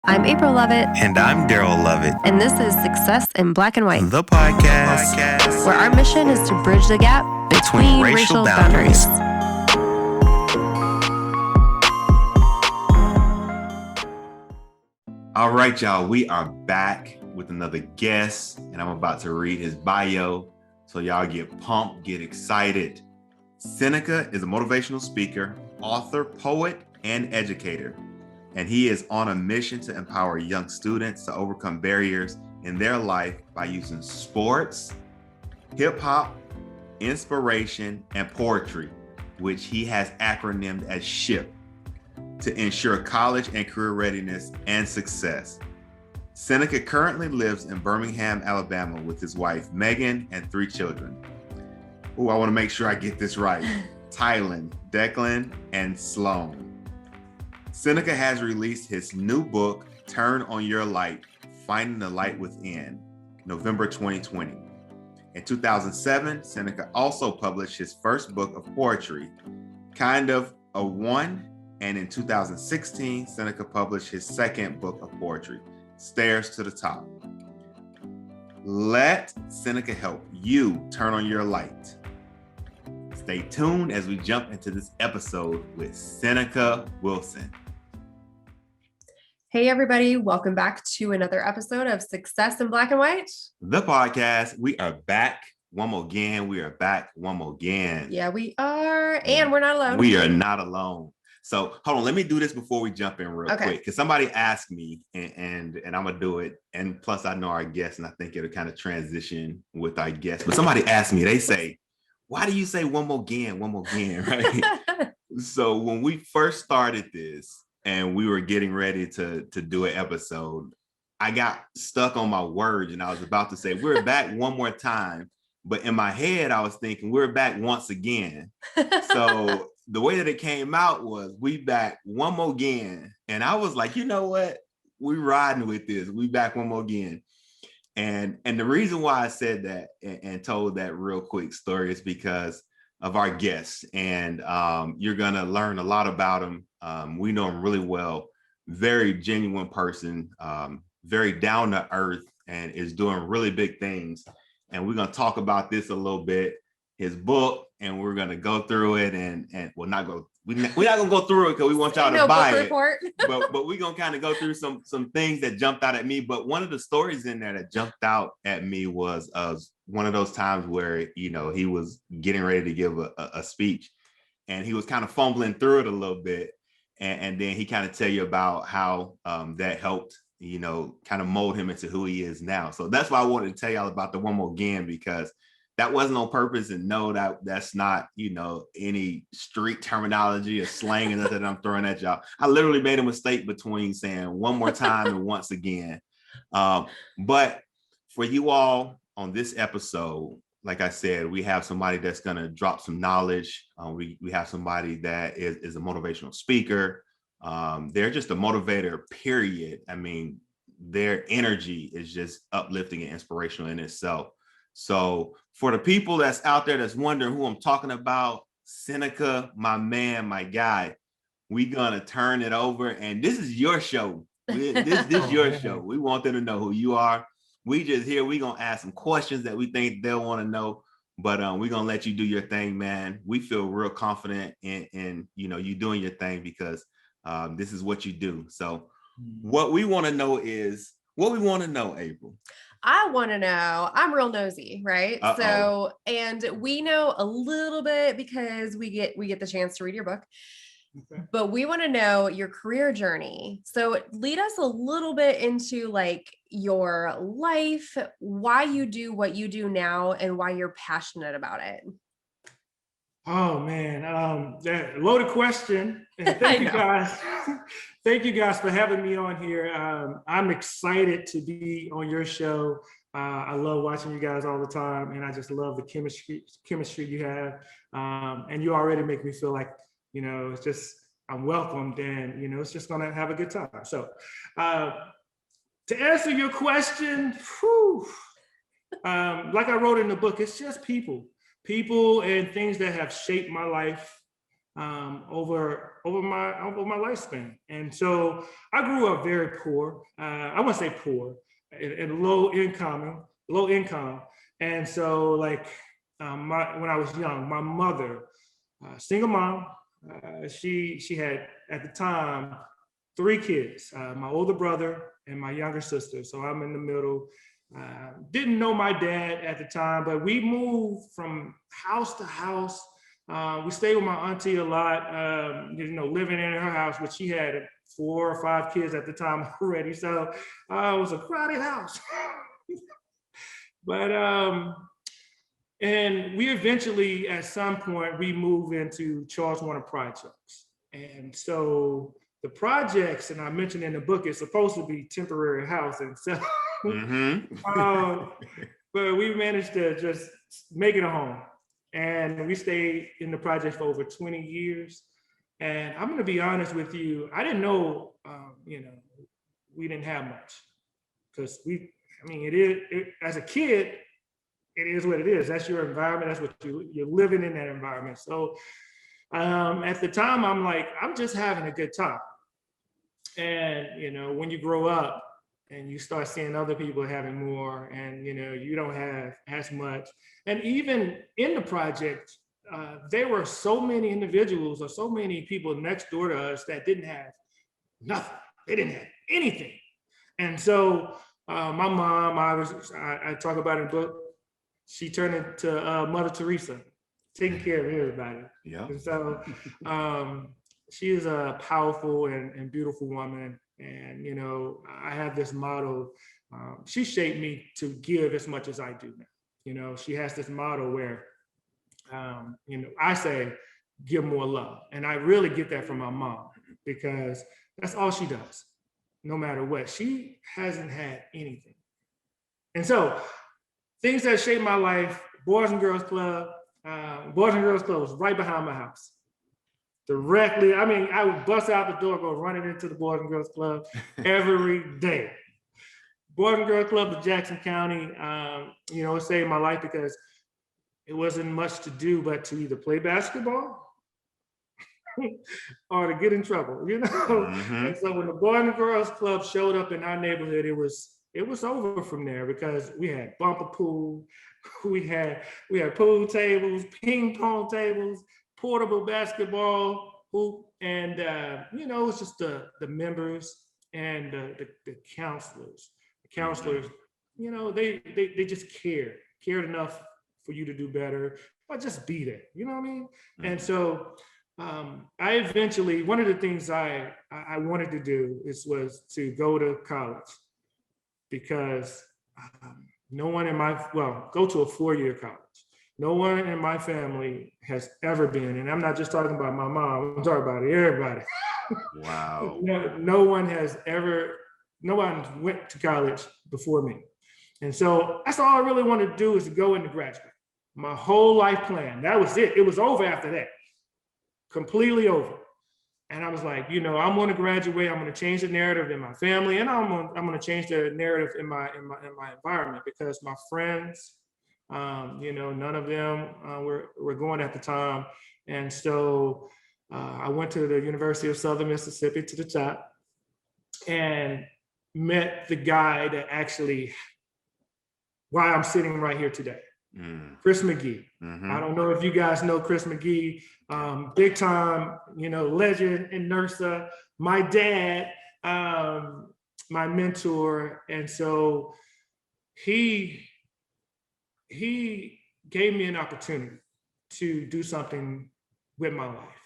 I'm April Lovett. And I'm Daryl Lovett. And this is Success in Black and White, The podcast where our mission is to bridge the gap between racial boundaries. All right, y'all, we are back with another guest, and I'm about to read his bio. So y'all get pumped, get excited. Seneca is a motivational speaker, author, poet, and educator. And he is on a mission to empower young students to overcome barriers in their life by using sports, hip hop, inspiration, and poetry, which he has acronymed as SHIP, to ensure college and career readiness and success. Seneca currently lives in Birmingham, Alabama with his wife, Megan, and 3 children. Oh, I want to make sure I get this right. Tylen, Declan, and Sloan. Seneca has released his new book, Turn on Your Light, Finding the Light Within, November 2020. In 2007, Seneca also published his first book of poetry, Kind of a One, and in 2016, Seneca published his second book of poetry, Stairs to the Top. Let Seneca help you turn on your light. Stay tuned as we jump into this episode with Seneca Wilson. Hey, everybody. Welcome back to another episode of Success in Black and White, the podcast. We are back one more again. We are back one more again. Yeah, we are. And we're not alone. We are not alone. So hold on, let me do this before we jump in real quick. Because somebody asked me and I'm going to do it. And plus I know our guest, and I think it'll kind of transition with our guest. But somebody asked me, they say, why do you say one more again, right? So when we first started this, and we were getting ready to do an episode, I got stuck on my words, and I was about to say, we're back one more time. But in my head, I was thinking, we're back once again. So the way that it came out was, we back one more again. And I was like, you know what? We riding with this. We back one more again. And the reason why I said that and told that real quick story is because of our guests. And you're going to learn a lot about him. We know him really well, very genuine person, very down to earth, and is doing really big things. And we're going to talk about this a little bit, his book, and we're going to go through it and we're not going to go through it because we want y'all to buy it. but we're going to kind of go through some things that jumped out at me. But one of the stories in there that jumped out at me was one of those times where, he was getting ready to give a speech, and he was kind of fumbling through it a little bit. And then he kind of tell you about how that helped, kind of mold him into who he is now. So that's why I wanted to tell y'all about the one more again, because that wasn't on purpose. And no, that's not, any street terminology or slang and that I'm throwing at y'all. I literally made a mistake between saying one more time and once again. But for you all on this episode, like I said, we have somebody that's going to drop some knowledge. We have somebody that is a motivational speaker. They're just a motivator, period. I mean, their energy is just uplifting and inspirational in itself. So for the people that's out there that's wondering who I'm talking about, Seneca, my man, my guy, we're going to turn it over. And this is your show. This is your show. We want them to know who you are. We just here, we're going to ask some questions that we think they'll want to know, but we're going to let you do your thing, man. We feel real confident in you doing your thing because this is what you do. So what we want to know, April. I want to know, I'm real nosy, right? Uh-oh. So, and we know a little bit because we get the chance to read your book. Okay. But we want to know your career journey. So lead us a little bit into like your life, why you do what you do now, and why you're passionate about it. Oh man, that loaded question. And thank you guys. Thank you guys for having me on here. I'm excited to be on your show. I love watching you guys all the time, and I just love the chemistry you have. And you already make me feel like, it's just, I'm welcomed, and, it's just going to have a good time. So to answer your question, like I wrote in the book, it's just people and things that have shaped my life over my lifespan. And so I grew up very poor. I wouldn't say poor, and low income. And so like when I was young, my mother, single mom, she had at the time 3 kids, my older brother and my younger sister. So I'm in the middle. Didn't know my dad at the time, but we moved from house to house. We stayed with my auntie a lot, living in her house, but she had 4 or 5 kids at the time already. So it was a crowded house. But, and we eventually, at some point, we moved into Charles Warner projects. And so the projects, and I mentioned in the book, it's supposed to be temporary housing. So, but we managed to just make it a home. And we stayed in the project for over 20 years. And I'm going to be honest with you, I didn't know, we didn't have much. Because as a kid, it is what it is. That's your environment. That's what you're living in that environment. So at the time, I'm just having a good time. And, when you grow up and you start seeing other people having more and, you don't have as much. And even in the project, there were so many individuals or so many people next door to us that didn't have nothing. They didn't have anything. And so my mom, I talk about in the book, she turned into Mother Teresa, taking care of everybody. Yeah. And so she is a powerful and beautiful woman. And, I have this motto. She shaped me to give as much as I do now. She has this motto where, I say, give more love. And I really get that from my mom because that's all she does, no matter what. She hasn't had anything. And so things that shaped my life, Boys and Girls Club. Boys and Girls Club was right behind my house. Directly, I would bust out the door, go running into the Boys and Girls Club every day. Boys and Girls Club of Jackson County, it saved my life because it wasn't much to do but to either play basketball or to get in trouble, Mm-hmm. And so when the Boys and Girls Club showed up in our neighborhood, it was over from there because we had bumper pool, we had pool tables, ping pong tables, portable basketball hoop, and it was just the members and the counselors. The counselors, they just cared enough for you to do better, or just be there. You know what I mean? Mm-hmm. And so I eventually, one of the things I wanted to do was to go to college because no one go to a 4-year college. No one in my family has ever been, and I'm not just talking about my mom, I'm talking about everybody. Wow. No one went to college before me. And so that's all I really wanted to do is to go into graduate. My whole life plan, that was it. It was over after that. Completely over. And I was like, I'm going to graduate. I'm going to change the narrative in my family, and I'm going to change the narrative in my environment because my friends, none of them were going at the time. And so I went to the University of Southern Mississippi to the top and met the guy that actually, why I'm sitting right here today. Chris McGee. Mm-hmm. I don't know if you guys know Chris McGee, big time, legend in NERSA, my dad, my mentor. And so he gave me an opportunity to do something with my life.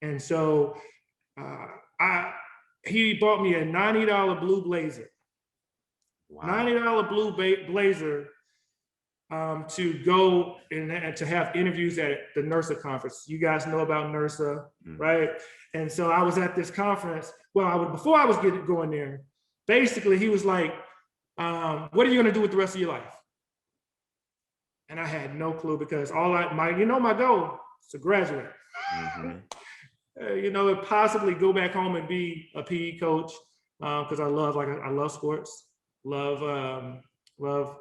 And so he bought me a $90 blue blazer. Wow. $90 blue blazer to go and to have interviews at the NERSA conference. You guys know about NERSA, right? And so I was at this conference. Before I was going there, basically he was like, what are you going to do with the rest of your life? And I had no clue because my goal is to graduate. Mm-hmm. Possibly go back home and be a PE coach because I love sports, love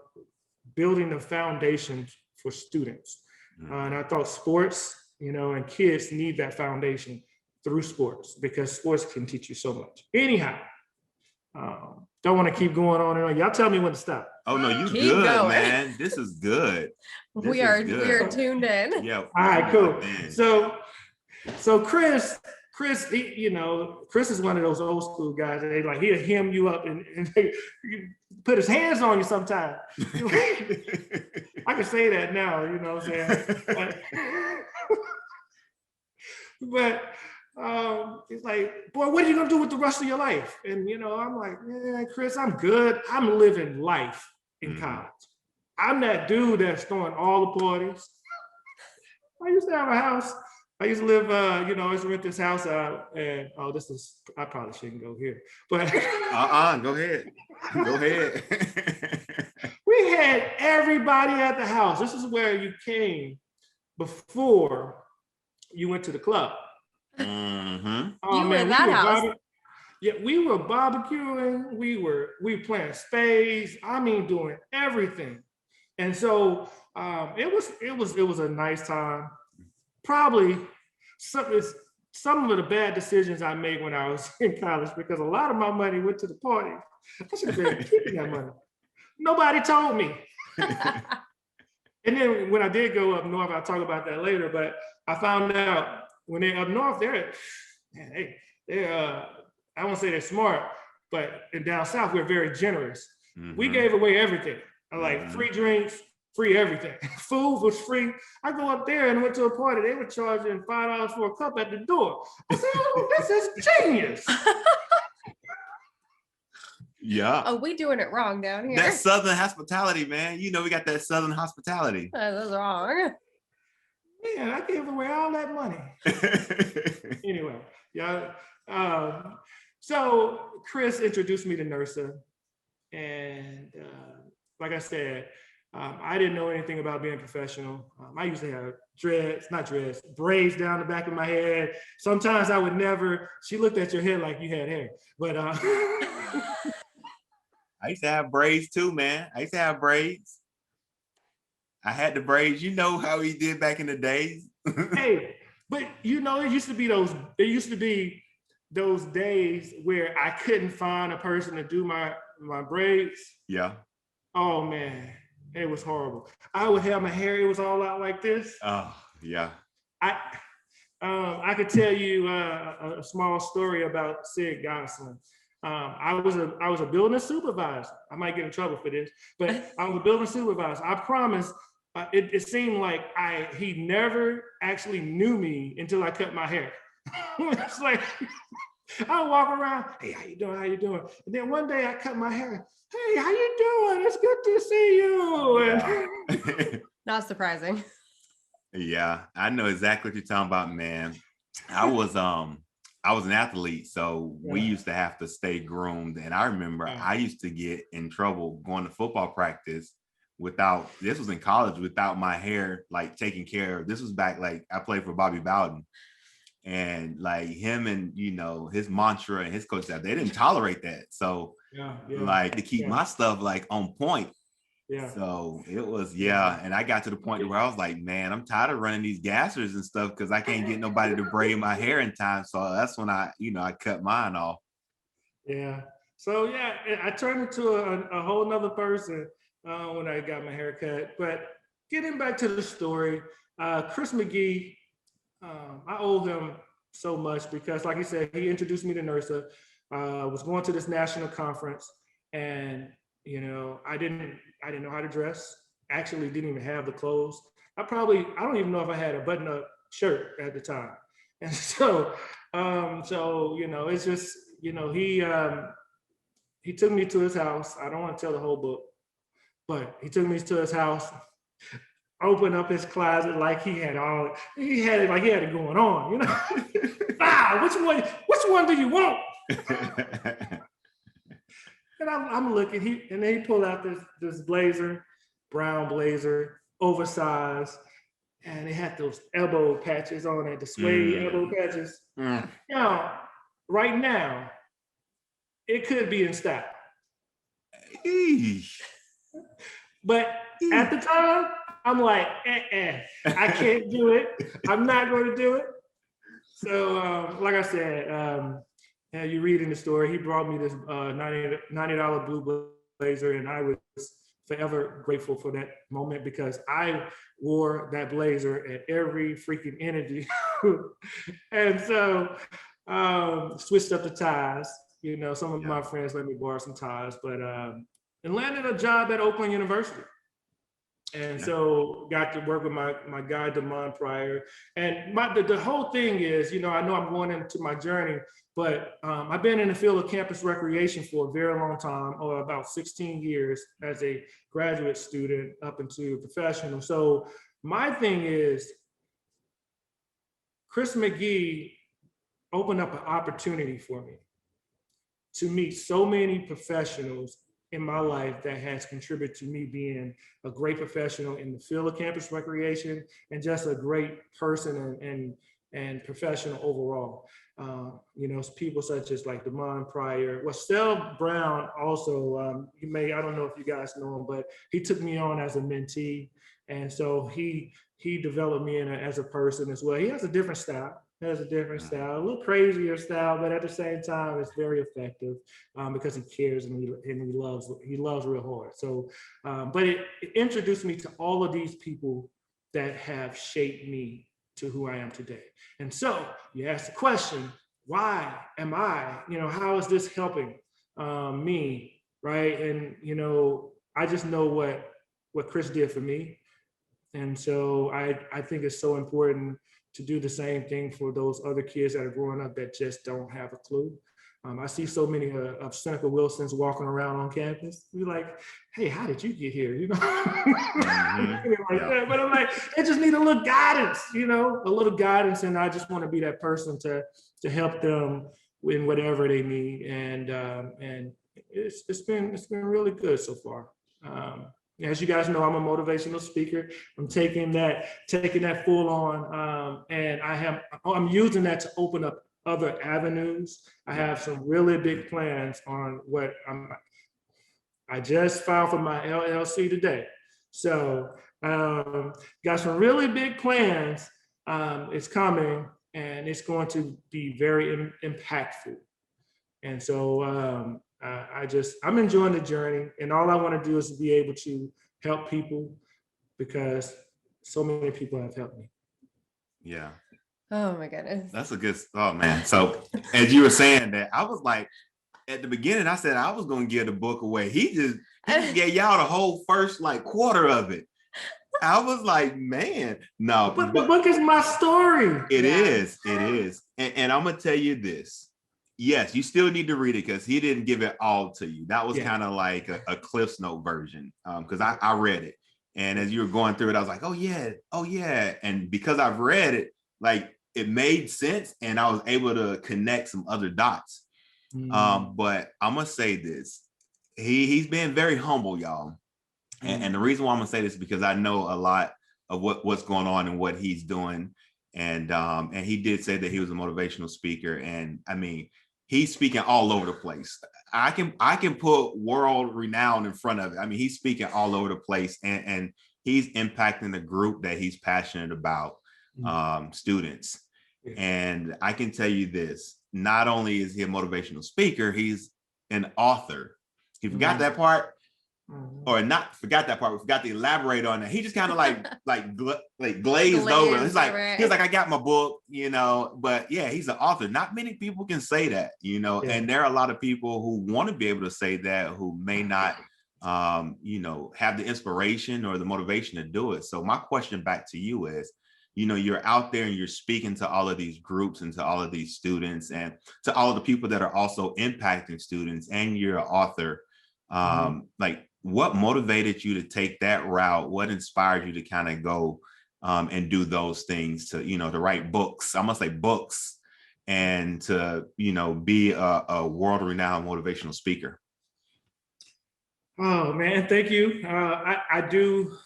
building the foundation for students. And I thought sports and kids need that foundation through sports because sports can teach you so much. Anyhow, don't want to keep going on and on. Y'all tell me when to stop. Oh no, you Keep good, going. Man. This is good. We are tuned in. Yeah. All right, cool. So Chris, Chris is one of those old school guys. He'll hem you up and put his hands on you sometimes. I can say that now, you know what I'm saying? But it's like, boy, what are you gonna do with the rest of your life? And I'm like, man, Chris, I'm good. I'm living life in college. I'm that dude that's throwing all the parties. I used to have a house. I used to live, I used to rent this house out, and I probably shouldn't go here, but go ahead. Go ahead. We had everybody at the house. This is where you came before you went to the club. Mm-hmm. Oh, you were in that house. Yeah, we were barbecuing. We were playing spades. I mean, doing everything. And so it was a nice time. Probably some of the bad decisions I made when I was in college, because a lot of my money went to the party. I should have been keeping that money. Nobody told me. And then when I did go up north, I'll talk about that later, but I found out when they're up north, they're I won't say they're smart, but down south, we're very generous. Mm-hmm. We gave away everything. Like free drinks, free everything. Food was free. I go up there and went to a party. They were charging $5 for a cup at the door. I said, oh, this is genius. Yeah. Oh, we doing it wrong down here. That Southern hospitality, man. We got that Southern hospitality. That's wrong. Man, I gave away all that money. Anyway, yeah. So Chris introduced me to NERSA. And like I said, I didn't know anything about being professional. I used to have braids down the back of my head. Sometimes I would never, she looked at your head like you had hair. But I used to have braids too, man. I used to have braids. I had the braids. You know how he did back in the days. Hey, but it used to be those days where I couldn't find a person to do my braids. Yeah. Oh man, it was horrible. I would have my hair, it was all out like this. Oh, yeah. I could tell you a small story about Sid Gosselin. I was a building supervisor. I might get in trouble for this, but I was a building supervisor. I promise. It seemed like he never actually knew me until I cut my hair. It's like I would walk around. Hey, how you doing? How you doing? And then one day I cut my hair. Hey, how you doing? It's good to see you. Yeah. Not surprising. Yeah, I know exactly what you're talking about, man. I was an athlete, so we used to have to stay groomed. And I remember I used to get in trouble going to football practice this was in college, without my hair like taken care of. This was back, like I played for Bobby Bowden. And like him and, his mantra and his coach staff, they didn't tolerate that. So like to keep my stuff like on point. Yeah. So it was, and I got to the point where I was like, man, I'm tired of running these gassers and stuff because I can't get nobody to braid my hair in time. So that's when I cut mine off. Yeah. So I turned into a whole nother person when I got my hair cut. But getting back to the story, Chris McGee, I owe him so much because, like he said, he introduced me to NERSA. Was going to this national conference, and I didn't know how to dress. Actually, didn't even have the clothes. I don't even know if I had a button-up shirt at the time. And so it's just he took me to his house. I don't want to tell the whole book, but he took me to his house. Opened up his closet like he had it like he had it going on, which one do you want? And I'm looking, and then he pulled out this blazer, brown blazer, oversized, and it had those elbow patches on it, the suede elbow patches. Now, right now, it could be in style. But at the time, I'm like, I can't do it. I'm not going to do it. So, like I said, you read in the story, he brought me this $90 blue blazer, and I was forever grateful for that moment because I wore that blazer at every freaking interview. And so switched up the ties. You know, some of my friends let me borrow some ties, but and landed a job at Oakland University. And so got to work with my guy, Damon Pryor. And the whole thing is, you know, I know I'm going into my journey, but I've been in the field of campus recreation for a very long time, or about 16 years as a graduate student up into professional. So my thing is, Chris McGee opened up an opportunity for me to meet so many professionals in my life that has contributed to me being a great professional in the field of campus recreation and just a great person and professional overall. You know, people such as like Damon Pryor. Well, Stell Brown also, I don't know if you guys know him, but he took me on as a mentee. And so he developed me as a person as well. He has a different style. A little crazier style, but at the same time, it's very effective because he cares and he loves real hard. So, but it introduced me to all of these people that have shaped me to who I am today. And so you ask the question, why am I, you know, how is this helping me, right? And, you know, I just know what Chris did for me. And so I think it's so important to do the same thing for those other kids that are growing up that just don't have a clue. I see so many of Seneca Wilsons walking around on campus. You're like, hey, how did you get here? You know, that. But I'm like, they just need a little guidance, you know, and I just want to be that person to help them in whatever they need. And it's been really good so far. As you guys know, I'm a motivational speaker. I'm taking that full on, and I'm using that to open up other avenues. I have some really big plans on what I just filed for my LLC today. So got some really big plans. It's coming, and it's going to be very impactful. And so I'm enjoying the journey, and all I want to do is be able to help people because so many people have helped me. Yeah. Oh my goodness. That's a good, oh man. So as you were saying that, I was like, at the beginning, I said I was going to give the book away. He just gave y'all the whole first like quarter of it. I was like, man, no. But the book is my story. It is. And I'm going to tell you this. Yes, you still need to read it because he didn't give it all to you. That was kind of like a Cliff's Note version because I read it. And as you were going through it, I was like, oh yeah. And because I've read it, like it made sense and I was able to connect some other dots. But I'm going to say this. He's been very humble, y'all. And the reason why I'm going to say this is because I know a lot of what's going on and what he's doing. And he did say that he was a motivational speaker. And I mean, he's speaking all over the place. I can put world renowned in front of it. I mean, he's speaking all over the place and he's impacting the group that he's passionate about, students. Yeah. And I can tell you this, not only is he a motivational speaker, he's an author. He forgot that part. Or not forgot that part, we forgot to elaborate on that. He just kind of glazed over. It's like, right. He was like, I got my book, you know, but yeah, he's an author. Not many people can say that, you know, and there are a lot of people who want to be able to say that who may not, you know, have the inspiration or the motivation to do it. So my question back to you is, you know, you're out there and you're speaking to all of these groups and to all of these students and to all of the people that are also impacting students, and you're an author. Like, what motivated you to take that route? What inspired you to kind of go and do those things, to, you know, to write books? I must say books, and to, you know, be a world-renowned motivational speaker. Oh man, thank you. I do.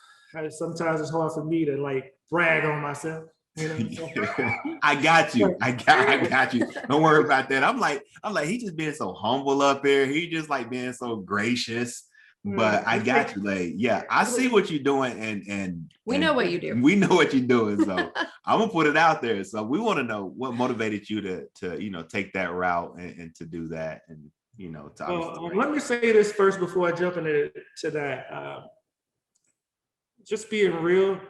Sometimes it's hard for me to like brag on myself. You know? I got you. I got you. Don't worry about that. I'm like, he just being so humble up there. He just like being so gracious. but I got you, like, yeah, I see what you're doing, and we know what you do. We know what you're doing, so I'm gonna put it out there. So we want to know what motivated you to take that route and to do that, and to let me say this first before I jump into that. Just being real.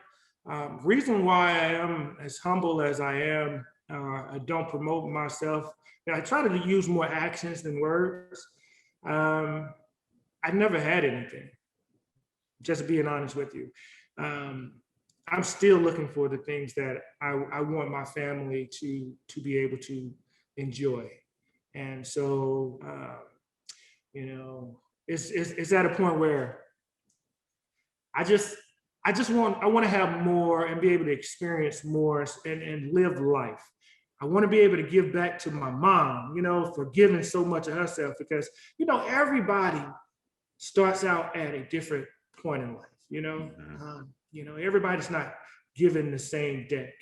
Reason why I am as humble as I am, I don't promote myself. I try to use more actions than words. I never had anything, just being honest with you. I'm still looking for the things that I want my family to be able to enjoy. And so, it's at a point where I want to have more and be able to experience more and live life. I want to be able to give back to my mom, for giving so much of herself, because, everybody starts out at a different point in life, everybody's not given the same deck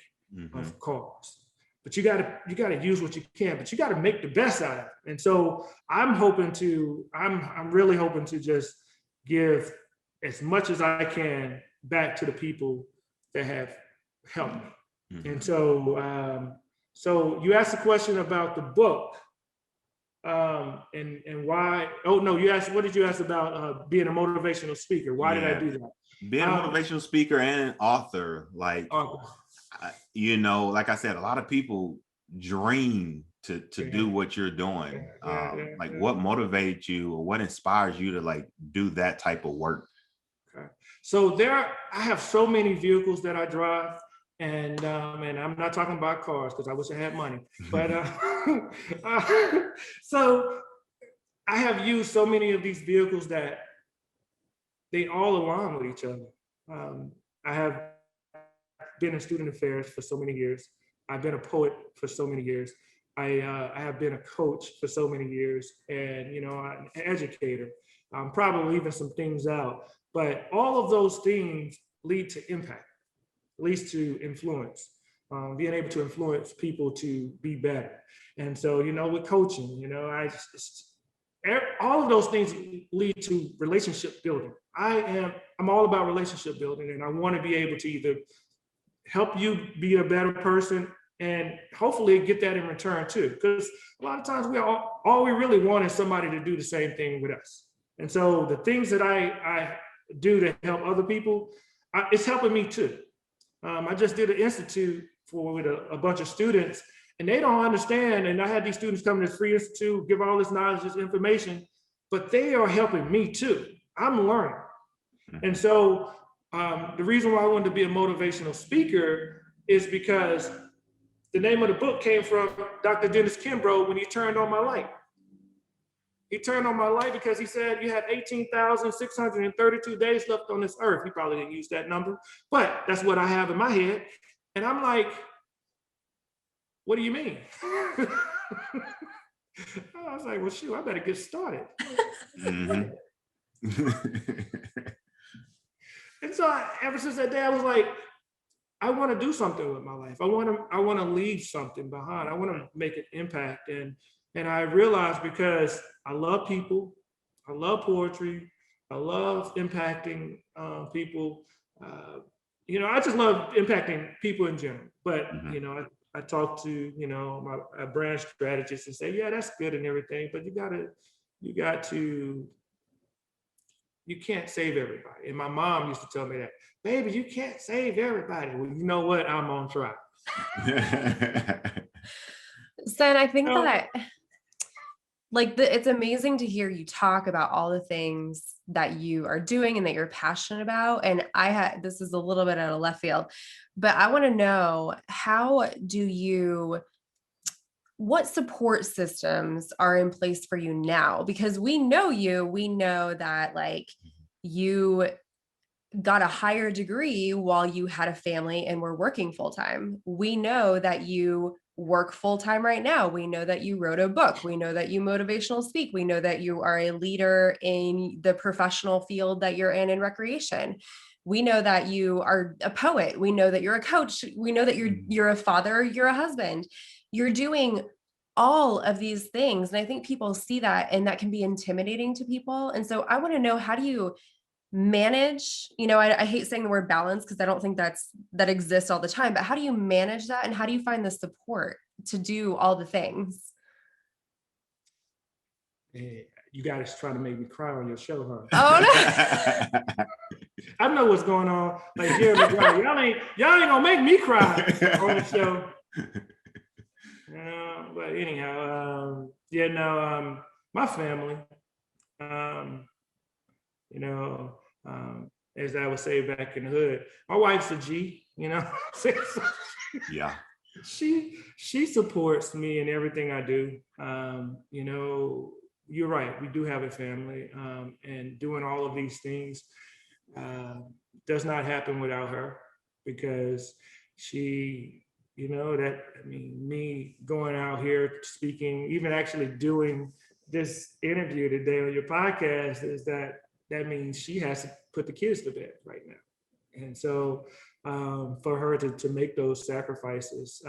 of cards, but you gotta use what you can, but you gotta make the best out of it. And so I'm really hoping to just give as much as I can back to the people that have helped me. And so you asked a question about the book, and why. Oh no, what did you ask about being a motivational speaker? Why did I do that? Being a motivational speaker and an author, like I said, a lot of people dream to do what you're doing. What motivated you, or what inspires you to do that type of work? Okay. So I have so many vehicles that I drive. And I'm not talking about cars, because I wish I had money. But so I have used so many of these vehicles that they all align with each other. I have been in student affairs for so many years. I've been a poet for so many years. I have been a coach for so many years, and I'm an educator. I'm probably leaving some things out, but all of those things lead to impact. Leads to influence, being able to influence people to be better. And so, with coaching, all of those things lead to relationship building. I'm all about relationship building, and I want to be able to either help you be a better person and hopefully get that in return too. Because a lot of times all we really want is somebody to do the same thing with us. And so the things that I do to help other people, it's helping me too. I just did an institute with a bunch of students, and they don't understand. And I had these students come to this free institute, give all this knowledge, this information, but they are helping me too. I'm learning. And so the reason why I wanted to be a motivational speaker is because the name of the book came from Dr. Dennis Kimbrough when he turned on my light. He turned on my light because he said you have 18,632 days left on this earth. He probably didn't use that number, but that's what I have in my head. And I'm like, what do you mean? I was like, well, shoot, I better get started. And so ever since that day, I was like, I want to do something with my life. I want to leave something behind. I want to make an impact. And I realized, because I love people, I love poetry, I love impacting people. I just love impacting people in general. But I talk to my brand strategist and say, yeah, that's good and everything, but you can't save everybody. And my mom used to tell me that, baby, you can't save everybody. Well, you know what? I'm on track. Son, I think that it's amazing to hear you talk about all the things that you are doing and that you're passionate about. And this is a little bit out of left field, but I want to know, what support systems are in place for you now? Because we know that you got a higher degree while you had a family and were working full-time. We know that you work full-time right now. We know that you wrote a book. We know that you motivational speak. We know that you are a leader in the professional field that you're in recreation. We know that you are a poet. We know that you're a coach. We know that you're a father, you're a husband. You're doing all of these things. And I think people see that, and that can be intimidating to people. And so I want to know, how do you manage, I hate saying the word balance because I don't think that exists all the time, but how do you manage that? And how do you find the support to do all the things? Yeah, you guys try to make me cry on your show, huh? Oh no. I know what's going on. Like, Jeremy, y'all ain't gonna make me cry on the show. But anyhow, my family, as I would say back in the hood, my wife's a G, Yeah. She supports me in everything I do. You're right. We do have a family, and doing all of these things does not happen without her, because she, me going out here speaking, even actually doing this interview today on your podcast, is that means she has to put the kids to bed right now. And so for her to make those sacrifices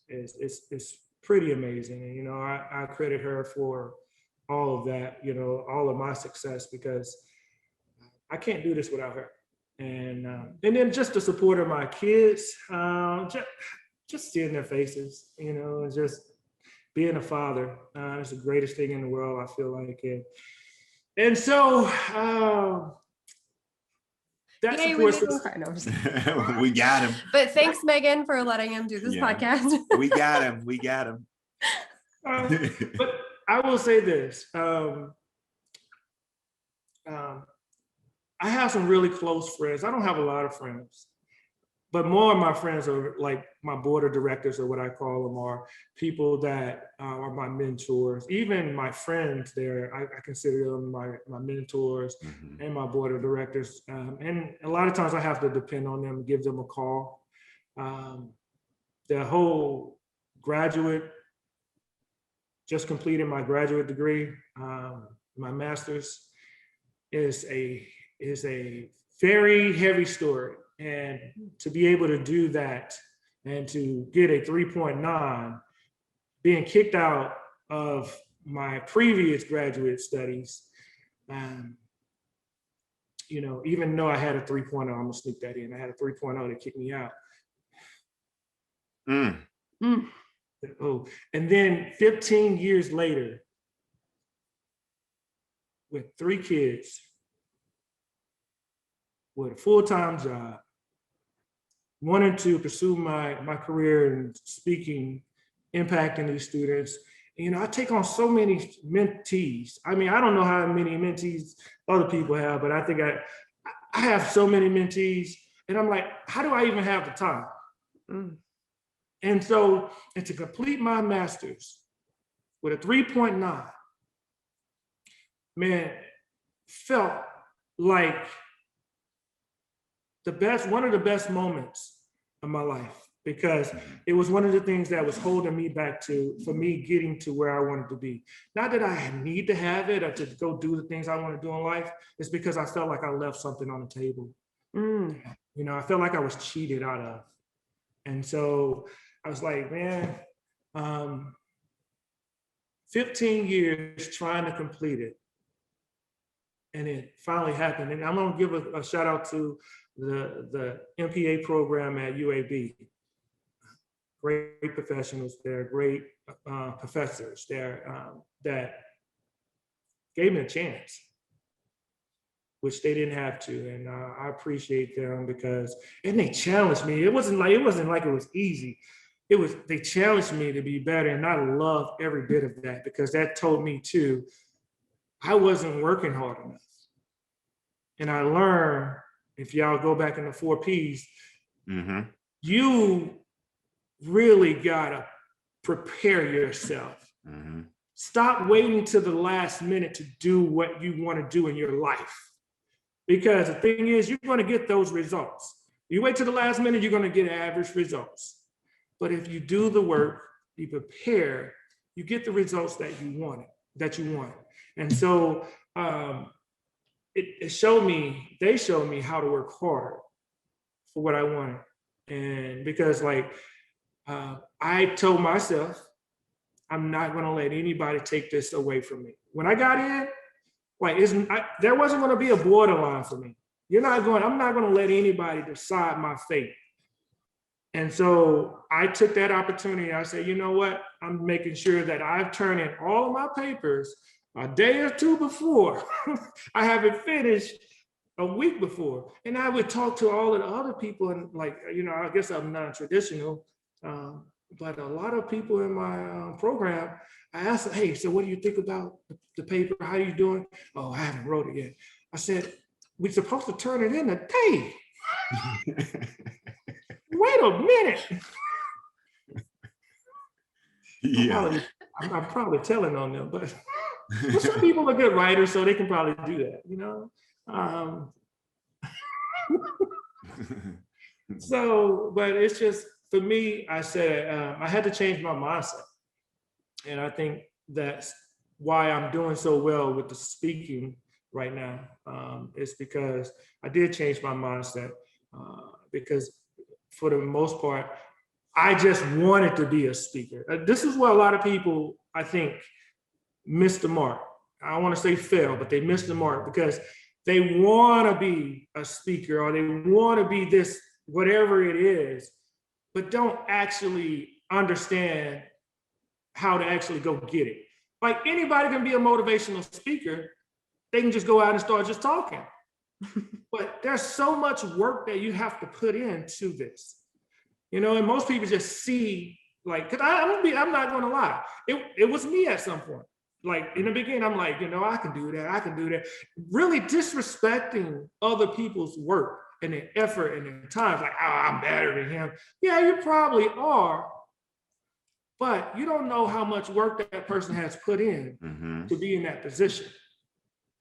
is pretty amazing. And, I credit her for all of that, all of my success, because I can't do this without her. And then just the support of my kids, just seeing their faces, and just being a father is the greatest thing in the world, I feel like. And so that Yay, support we got him. But thanks, Megan, for letting him do this podcast. We got him. But I will say this. I have some really close friends. I don't have a lot of friends, but more of my friends are like my board of directors, or what I call them, are people that are my mentors. Even my friends there, I consider them my mentors and my board of directors. And a lot of times I have to depend on them, give them a call. The whole graduate, just completed my graduate degree, my master's, is a very heavy story. And to be able to do that and to get a 3.9, being kicked out of my previous graduate studies, even though I had a 3.0, I'm gonna sneak that in. I had a 3.0 that kicked me out. Oh, and then 15 years later, with 3 kids, with a full-time job, wanting to pursue my career in speaking, impacting these students. I take on so many mentees. I mean, I don't know how many mentees other people have, but I think I have so many mentees, and I'm like, how do I even have the time? And so, and to complete my master's with a 3.9, man, felt like one of the best moments of my life, because it was one of the things that was holding me back for me getting to where I wanted to be. Not that I need to have it or to go do the things I want to do in life. It's because I felt like I left something on the table. I felt like I was cheated out of. And so I was like, man, 15 years trying to complete it. And it finally happened. And I'm going to give a shout out to the MPA program at UAB. Great professionals there, great professors there that gave me a chance, which they didn't have to. And I appreciate them and they challenged me. It wasn't like it was easy. They challenged me to be better, and I love every bit of that, because that told me too, I wasn't working hard enough. And I learned, if y'all go back in the 4 Ps, you really gotta prepare yourself. Stop waiting to the last minute to do what you want to do in your life. Because the thing is, you're going to get those results. You wait to the last minute, you're going to get average results. But if you do the work, you prepare, you get the results that you want. And so they showed me how to work hard for what I wanted. And because I told myself I'm not going to let anybody take this away from me. When I got in, like, there wasn't going to be a borderline for me. I'm not going to let anybody decide my fate. And so I took that opportunity. I said, you know what? I'm making sure that I've turned in all of my papers a day or two before. I have it finished a week before. And I would talk to all of the other people, and like, I guess I'm non-traditional, but a lot of people in my program, I asked them, hey, so what do you think about the paper? How are you doing? Oh, I haven't wrote it yet. I said, we're supposed to turn it in a day. Wait a minute. Yeah. I'm probably telling on them, but some people are good writers, so they can probably do that, So, but it's just, for me, I said, I had to change my mindset. And I think that's why I'm doing so well with the speaking right now. It's because I did change my mindset, because for the most part, I just wanted to be a speaker. This is where a lot of people, I think, miss the mark. I don't want to say fail, but they miss the mark because they want to be a speaker, or they want to be this, whatever it is, but don't actually understand how to actually go get it. Like, anybody can be a motivational speaker. They can just go out and start just talking. But there's so much work that you have to put into this, and most people just see, like, because I'm not going to lie. It was me at some point. Like, in the beginning, I'm like, I can do that. Really disrespecting other people's work and their effort and their time. Like, oh, I'm better than him. Yeah, you probably are. But you don't know how much work that person has put in to be in that position.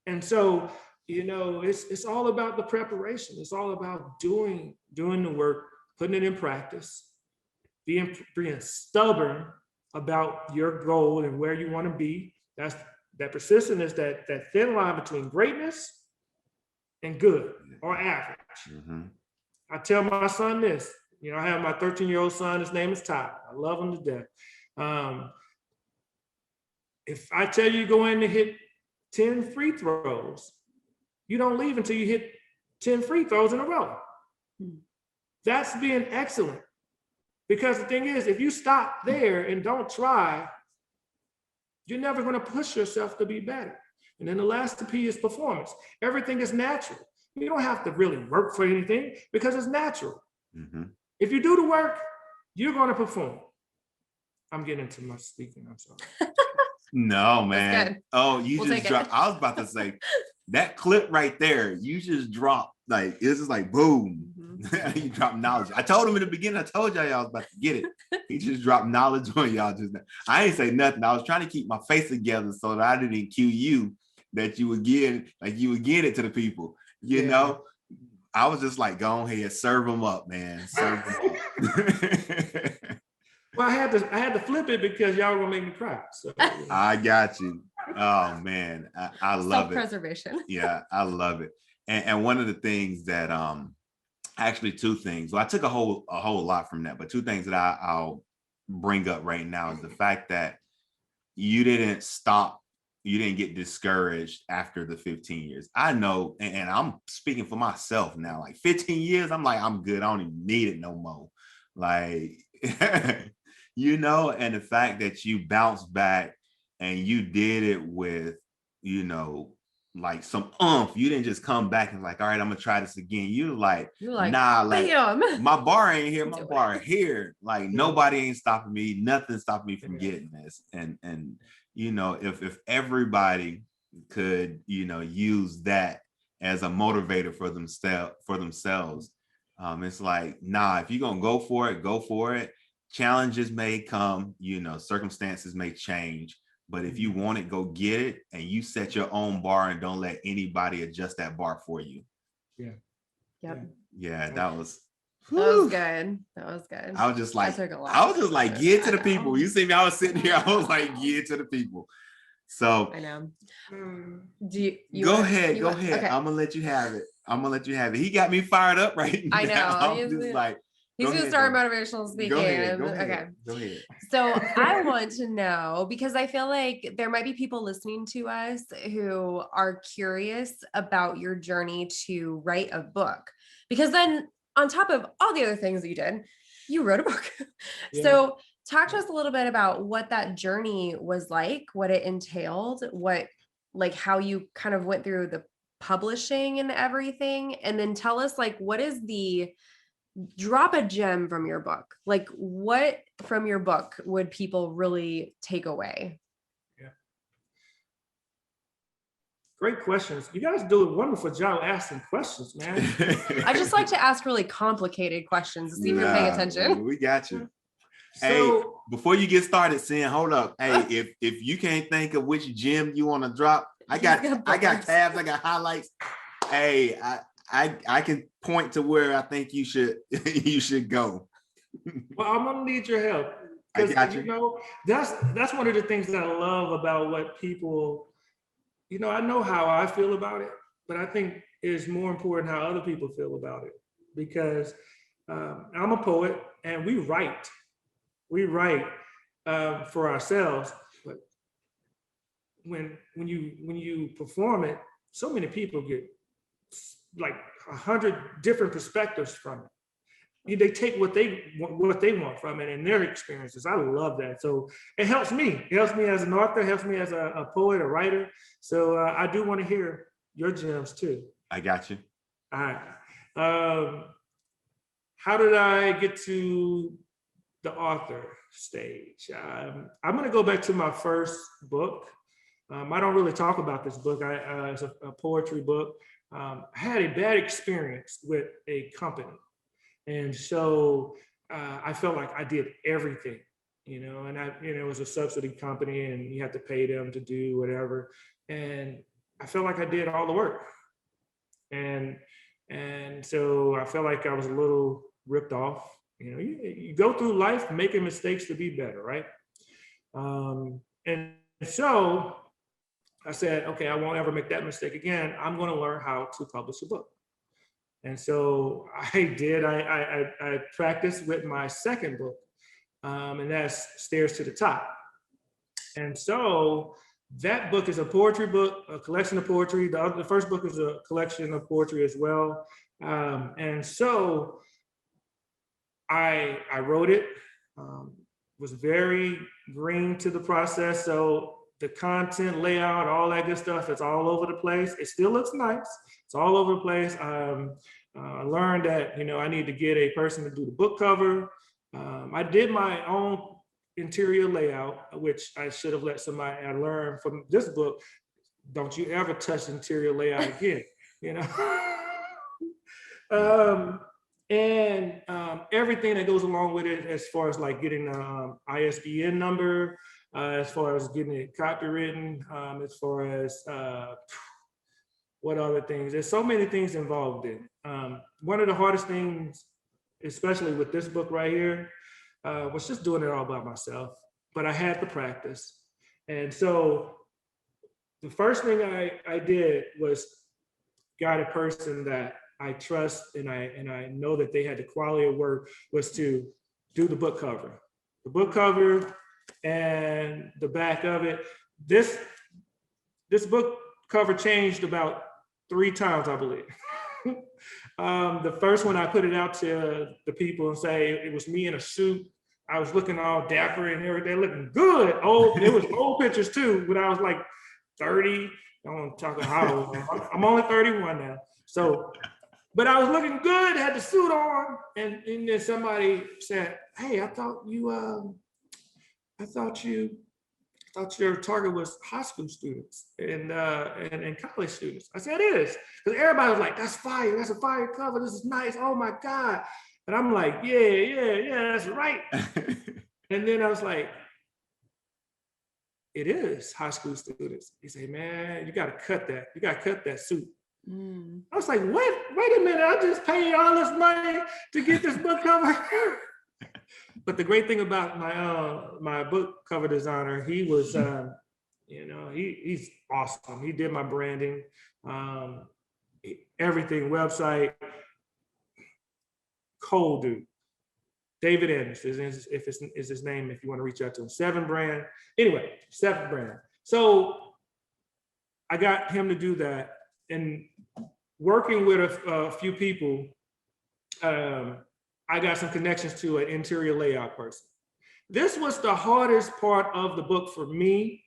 And so, it's all about the preparation. It's all about doing the work, putting it in practice, being stubborn about your goal and where you want to be. That's that persistence, is that thin line between greatness and good or average. I tell my son this. I have my 13-year-old son. His name is Todd. I love him to death. If I tell you go in to hit 10 free throws, you don't leave until you hit 10 free throws in a row. That's being excellent. Because the thing is, if you stop there and don't try, you're never going to push yourself to be better. And then the last P is performance. Everything is natural. You don't have to really work for anything because it's natural. If you do the work, you're going to perform. I'm getting into my speaking. I'm sorry. No, man. Oh, you just dropped. I was about to say that clip right there. You just dropped, like, it's just like boom. You dropped knowledge. I told him in the beginning. I told y'all was about to get it. He just dropped knowledge on y'all just now. I ain't say nothing. I was trying to keep my face together so that I didn't cue you, that you would get it to the people. You know, I was just like, go ahead, serve them up, man. Serve them up. Well, I had to flip it because y'all were gonna make me cry. So, I got you. Oh man, I love it. Self-preservation. Yeah, I love it. And one of the things that actually two things. Well, I took a whole lot from that, but two things that I'll bring up right now is the fact that you didn't stop. You didn't get discouraged after the 15 years. I know, and I'm speaking for myself now, like 15 years, I'm like, I'm good. I don't even need it no more. Like, and the fact that you bounced back and you did it with, like some oomph. You didn't just come back and like, all right, I'm gonna try this again. You're like, nah, like, bam. My bar ain't here, my bar here. Like, nobody ain't stopping me, nothing stopping me from getting this. And if everybody could, use that as a motivator for themselves, it's like, nah, if you're gonna go for it. Challenges may come, circumstances may change, but if you want it, go get it, and you set your own bar and don't let anybody adjust that bar for you. Yeah, that was good. I was just like, get to the people. You see me, I was sitting here, I was like, get to the people. So I know. Do you go ahead. Okay. I'm gonna let you have it. He got me fired up right now. I know. I'm just like, He's going to start motivational speaking. Go ahead. Okay. Go ahead. So I want to know, because I feel like there might be people listening to us who are curious about your journey to write a book, because then on top of all the other things that you did, you wrote a book. Yeah. So talk to us a little bit about what that journey was like, what it entailed, like how you kind of went through the publishing and everything. And then tell us, like, what is drop a gem from your book. Like, what from your book would people really take away? Yeah. Great questions. You guys do a wonderful job asking questions, man. I just like to ask really complicated questions to see if you're paying attention. We got you. So, hey, before you get started, Sin, hold up. Hey, if you can't think of which gem you want to drop, I got tabs, I got highlights. Hey, I can point to where I think you should go. Well, I'm gonna need your help. I got you. You know, that's one of the things that I love about what people, you know, I know how I feel about it, but I think it's more important how other people feel about it, because I'm a poet and we write for ourselves, but when you perform it, so many people get like 100 different perspectives from it. They take what they want from it and their experiences. I love that. So it helps me. It helps me as an author, helps me as a poet, a writer. So I do want to hear your gems too. I got you. All right. How did I get to the author stage? I'm going to go back to my first book. I don't really talk about this book. It's a poetry book. I had a bad experience with a company. And so I felt like I did everything, you know, and it was a subsidy company and you had to pay them to do whatever. And I felt like I did all the work. And so I felt like I was a little ripped off. You know, you go through life making mistakes to be better, right? And so I said, okay, I won't ever make that mistake again. I'm going to learn how to publish a book. And so I did. I practiced with my second book, and that's Stairs to the Top. And so that book is a poetry book, a collection of poetry. The first book is a collection of poetry as well. And so I wrote it, was very green to the process. So the content, layout, all that good stuff, it's all over the place. It still looks nice. It's all over the place. I learned that, you know, I need to get a person to do the book cover. I did my own interior layout, which I should have let somebody. I learned from this book, don't you ever touch interior layout again, you know? And everything that goes along with it, as far as like getting an ISBN number, as far as getting it copywritten, as far as what other things. There's so many things involved in. One of the hardest things, especially with this book right here, was just doing it all by myself. But I had to practice. And so the first thing I did was got a person that I trust and I know that they had the quality of work, was to do the book cover. The book cover and the back of it. This book cover changed about 3 times, I believe. The first one I put it out to the people and say it was me in a suit. I was looking all dapper and everything, looking good. It was old pictures too, when I was like 30. I don't talk how I'm only 31 now. So, but I was looking good, had the suit on, and then somebody said, "Hey, I thought your target was high school students and college students." I said, "It is," because everybody was like, "That's fire! That's a fire cover! This is nice! Oh my God!" And I'm like, "Yeah, that's right." And then I was like, "It is high school students." He said, "Man, you got to cut that. You got to cut that suit." I was like, "What? Wait a minute! I just paid all this money to get this book cover." But the great thing about my book cover designer, he was, you know, he's awesome. He did my branding, everything, website, cold dude. David Ennis is his name if you want to reach out to him. 7 Brand. Anyway, 7 Brand. So I got him to do that, and working with a few people, I got some connections to an interior layout person. This was the hardest part of the book for me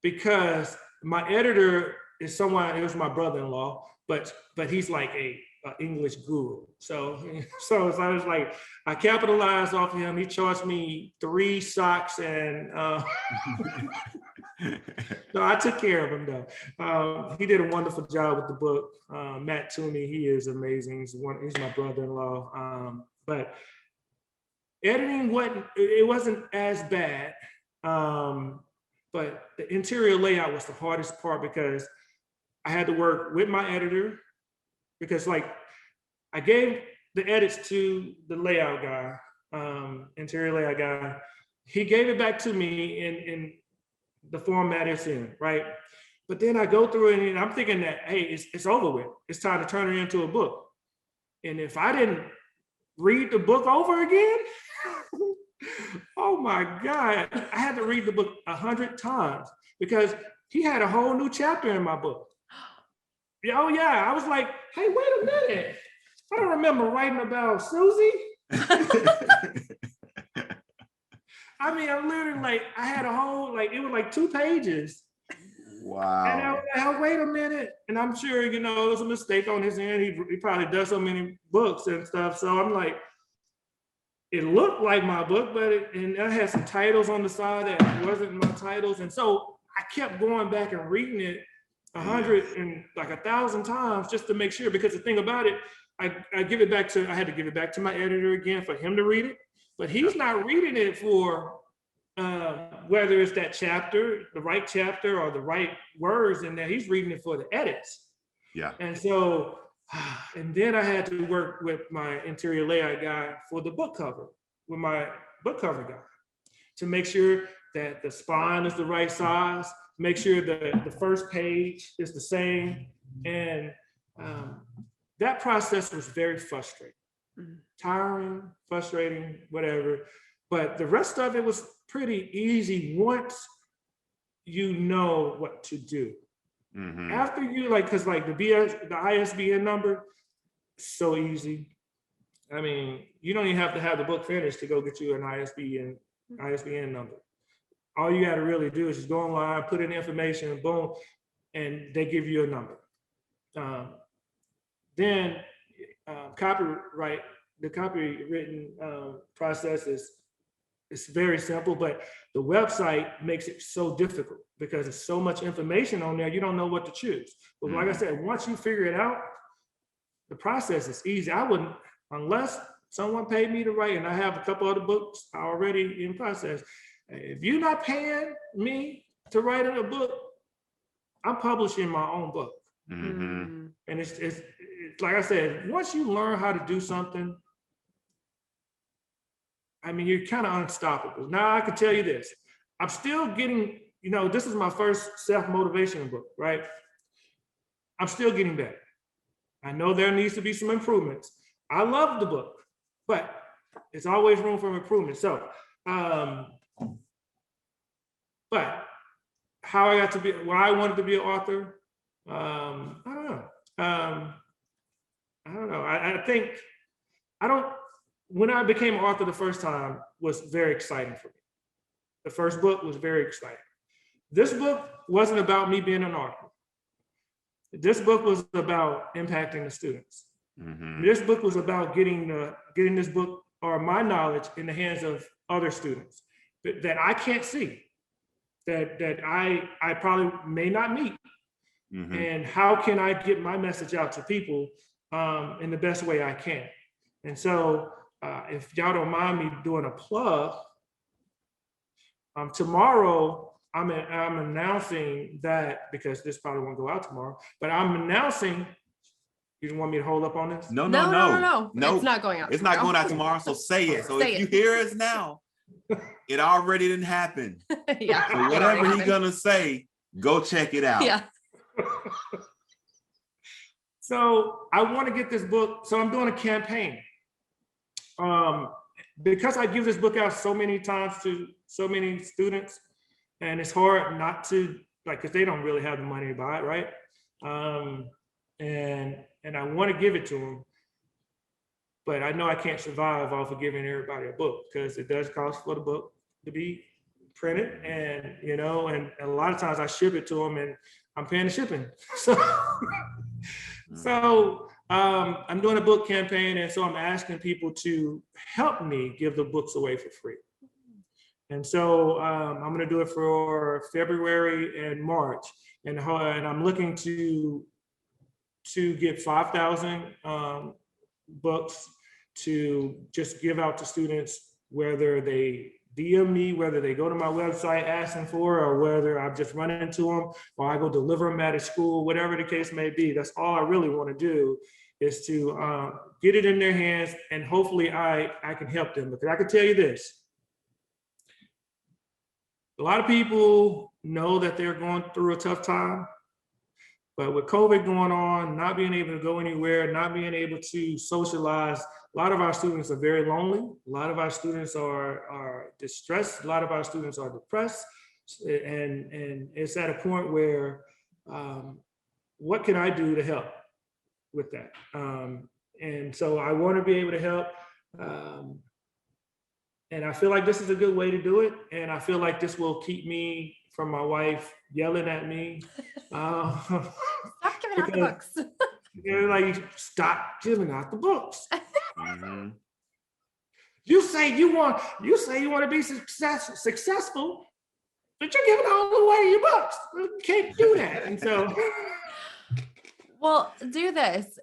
because my editor is someone, it was my brother-in-law, but he's like a English guru. So I was like, I capitalized off of him. He charged me 3 socks and no, I took care of him though. He did a wonderful job with the book. Matt Toomey, he is amazing. He's my brother-in-law. But editing wasn't as bad. But the interior layout was the hardest part because I had to work with my editor because like I gave the edits to the layout guy, interior layout guy. He gave it back to me in the format it's in, right? But then I go through it and I'm thinking that, hey, it's over with. It's time to turn it into a book. And if I didn't read the book over again, oh my God, I had to read the book 100 times because he had a whole new chapter in my book. Oh yeah, I was like, hey, wait a minute. I don't remember writing about Susie. I mean, I'm literally like, I had a whole, like, it was like 2 pages. Wow. And I was like, oh, wait a minute. And I'm sure, it was a mistake on his end. He probably does so many books and stuff. So I'm like, it looked like my book, and I had some titles on the side that wasn't my titles. And so I kept going back and reading it 100 and like 1,000 times just to make sure, because the thing about it, I had to give it back to my editor again for him to read it, but he's not reading it for whether it's that chapter, the right chapter or the right words in there. He's reading it for the edits. Yeah. And so, and then I had to work with my interior layout guy for the book cover, with my book cover guy, to make sure that the spine is the right size, make sure that the first page is the same. And that process was very frustrating, tiring, frustrating, whatever. But the rest of it was pretty easy once you know what to do. Mm-hmm. After you because the ISBN number, so easy. I mean, you don't even have to have the book finished to go get you an ISBN number. All you got to really do is just go online, put in information, boom, and they give you a number. Then the copywritten process it's very simple, but the website makes it so difficult because there's so much information on there, you don't know what to choose. But like I said, once you figure it out, the process is easy. I wouldn't, unless someone paid me to write, and I have a couple other books already in process. If you're not paying me to write a book, I'm publishing my own book. Mm-hmm. And it's like I said, once you learn how to do something, I mean, you're kind of unstoppable. Now I can tell you this, I'm still getting, this is my first self-motivation book, right? I'm still getting better. I know there needs to be some improvements. I love the book, but it's always room for improvement. So, but how I got to be, why I wanted to be an author, I don't know. I don't know. When I became an author the first time was very exciting for me. The first book was very exciting. This book wasn't about me being an author. This book was about impacting the students. Mm-hmm. This book was about getting this book or my knowledge in the hands of other students that I can't see, that I probably may not meet. Mm-hmm. And how can I get my message out to people in the best way I can? And so, if y'all don't mind me doing a plug, tomorrow I'm announcing that, because this probably won't go out tomorrow, but I'm announcing. You want me to hold up on this? No. It's not going out. It's not going out tomorrow. So say it. So if you hear us now, it already didn't happen. Yeah. So whatever he's gonna say, go check it out. Yeah. So I want to get this book. So I'm doing a campaign. because I give this book out so many times to so many students, and it's hard not to, like, because they don't really have the money to buy it, right? And I want to give it to them, but I know I can't survive off of giving everybody a book, because it does cost for the book to be printed, and and a lot of times I ship it to them and I'm paying the shipping. So I'm doing a book campaign, and so I'm asking people to help me give the books away for free. And so I'm going to do it for February and March, and I'm looking to get 5,000 books to just give out to students, whether they DM me, whether they go to my website asking for it, or whether I've just run into them, or I go deliver them at a school, whatever the case may be. That's all I really want to do, is to get it in their hands, and hopefully I can help them. Because I can tell you this, a lot of people know that they're going through a tough time, but with COVID going on, not being able to go anywhere, not being able to socialize, a lot of our students are very lonely. A lot of our students are distressed. A lot of our students are depressed. And it's at a point where, what can I do to help with that? And so I want to be able to help. And I feel like this is a good way to do it. And I feel like this will keep me from my wife yelling at me. Stop giving out the books. Like, stop giving out the books. Mm-hmm. You say you want to be successful, but you're giving all away your books. You can't do that. And so, well, do this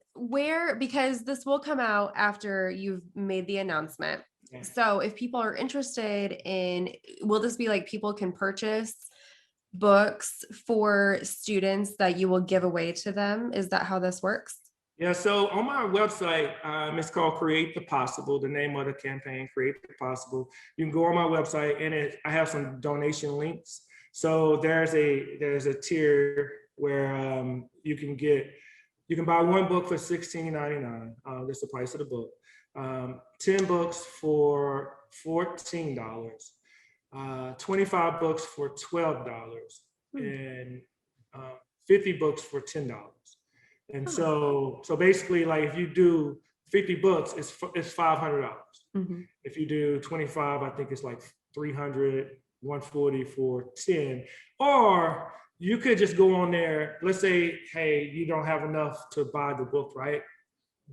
because this will come out after you've made the announcement. Okay. So if people are interested in, will this be like people can purchase books for students that you will give away to them? Is that how this works? Yeah, so on my website, it's called Create the Possible, the name of the campaign, Create the Possible. You can go on my website, and I have some donation links. So there's a tier where you can buy one book for $16.99. That's the price of the book. 10 books for $14. 25 books for $12, and 50 books for $10. And so basically, like, if you do 50 books, it's $500. Mm-hmm. If you do 25, I think it's like 300, 140 for 10. Or you could just go on there. Let's say, hey, you don't have enough to buy the book, right?